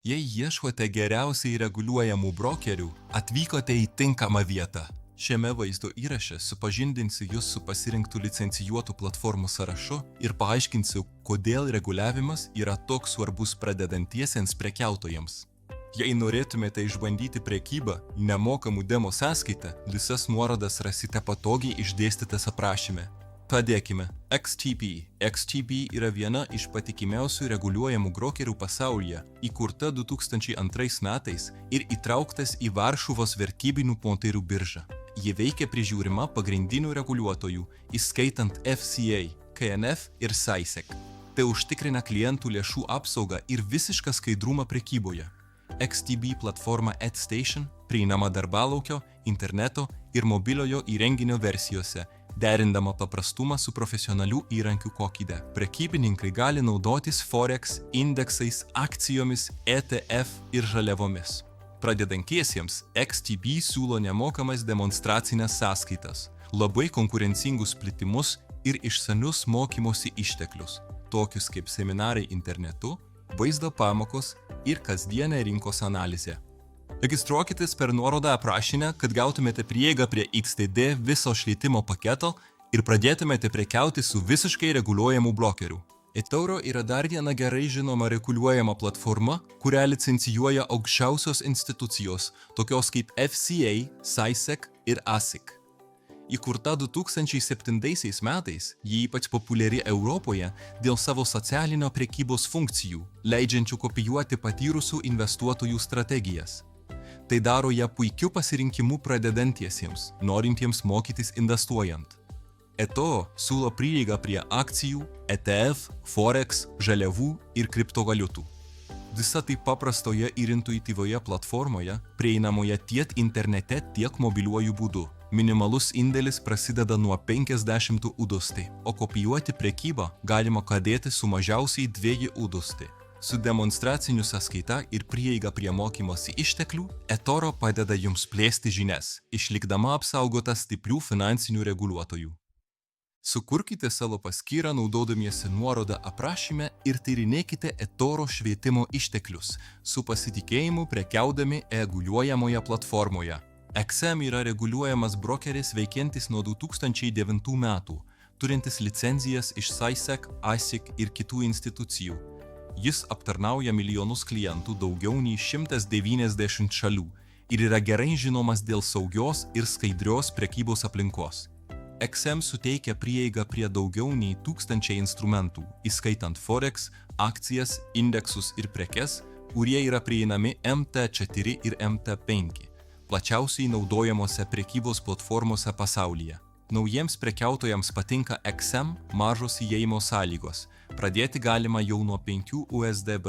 Jei ieškote geriausiai reguliuojamų brokerių, atvykote į tinkamą vietą. Šiame vaizdo įraše supažindinsiu jūs su pasirinktų licencijuotų platformų sąrašu ir paaiškinsiu, kodėl reguliavimas yra toks svarbus pradedantiesiems prekiautojams. Jei norėtumėte išbandyti prekybą nemokamų demo sąskaitą, visas nuorodas rasite patogiai išdėstytas aprašyme. Pradėkime. XTB. XTB yra viena iš patikimiausių reguliuojamų brokerių pasaulyje, įkurta 2002 metais ir įtrauktas į Varšuvos vertybinių popierių biržą. Ji veikia prižiūrima pagrindinių reguliuotojų, įskaitant FCA, KNF ir SAISEC. Tai užtikrina klientų lėšų apsaugą ir visišką skaidrumą prekyboje. XTB platforma AdStation prieinama darbalaukio, interneto ir mobiliojo įrenginio versijose, derindama paprastumą su profesionalių įrankių kokybe. Prekybininkai gali naudotis Forex, indeksais, akcijomis, ETF ir žaliavomis. Pradedantiesiems XTB siūlo nemokamas demonstracinės sąskaitas, labai konkurencingus plitimus ir išsamius mokymosi išteklius, tokius kaip seminarai internetu, vaizdo pamokos ir kasdienė rinkos analizė. Registruokitės per nuorodą aprašinę, kad gautumėte prieigą prie XTD viso švietimo paketo ir pradėtumėte prekiauti su visiškai reguliuojamu brokeriu. eToro yra dar viena gerai žinoma reguliuojama platforma, kurią licencijuoja aukščiausios institucijos, tokios kaip FCA, SAISEC ir ASIC. Įkurta 2007 metais, ji ypač populiari Europoje dėl savo socialinio prekybos funkcijų, leidžiančių kopijuoti patyrusių investuotojų strategijas. Tai daro ją puikiu pasirinkimu pradedantiesiems, norintiems mokytis investuojant. eToro siūlo prieigą prie akcijų, ETF, Forex, žaliavų ir kriptovaliutų. Visa tai paprastoje ir intuityvioje platformoje, prieinamoje tiek internete, tiek mobiliuoju būdu. Minimalus indėlis prasideda nuo 50 udustai, o kopijuoti prekybą galima pradėti su mažiausiai 2 udustai. Su demonstraciniu sąskaita ir prieiga prie mokymosi išteklių, eToro padeda jums plėsti žinias, išlikdama apsaugota stiprių finansinių reguliuotojų. Sukurkite savo paskyrą naudodamiesi nuorodą aprašyme ir tyrinėkite eToro švietimo išteklius, su pasitikėjimu prekiaudami reguliuojamoje platformoje. XM yra reguliuojamas brokeris veikiantis nuo 2009 metų, turintis licenzijas iš SAISEC, ASIC ir kitų institucijų. Jis aptarnauja milijonus klientų daugiau nei 190 šalių ir yra gerai žinomas dėl saugios ir skaidrios prekybos aplinkos. XM suteikia prieigą prie daugiau nei 1000 instrumentų, įskaitant Forex, akcijas, indeksus ir prekes, kurie yra prieinami MT4 ir MT5, plačiausiai naudojamose prekybos platformose pasaulyje. Naujiems prekiautojams patinka XM mažos įėjimo sąlygos. Pradėti galima jau nuo 5 USDB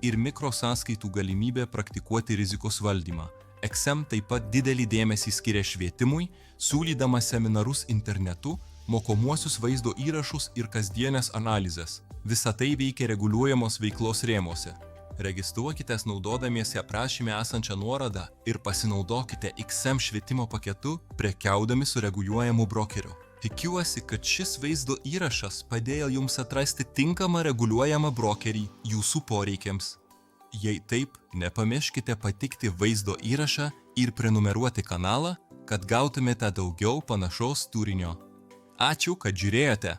ir mikrosąskaitų galimybę praktikuoti rizikos valdymą. XM taip pat didelį dėmesį skiria švietimui, siūlydama seminarus internetu, mokomuosius vaizdo įrašus ir kasdienės analizės. Visa tai veikia reguliuojamos veiklos rėmuose. Registruokitės naudodamiesi aprašyme esančią nuorodą ir pasinaudokite XM švietimo paketu, prekiaudami su reguliuojamu brokeriu. Tikiuosi, kad šis vaizdo įrašas padėjo jums atrasti tinkamą reguliuojamą brokerį jūsų poreikiams. Jei taip, nepamirškite patikti vaizdo įrašą ir prenumeruoti kanalą, kad gautumėte daugiau panašaus turinio. Ačiū, kad žiūrėjote.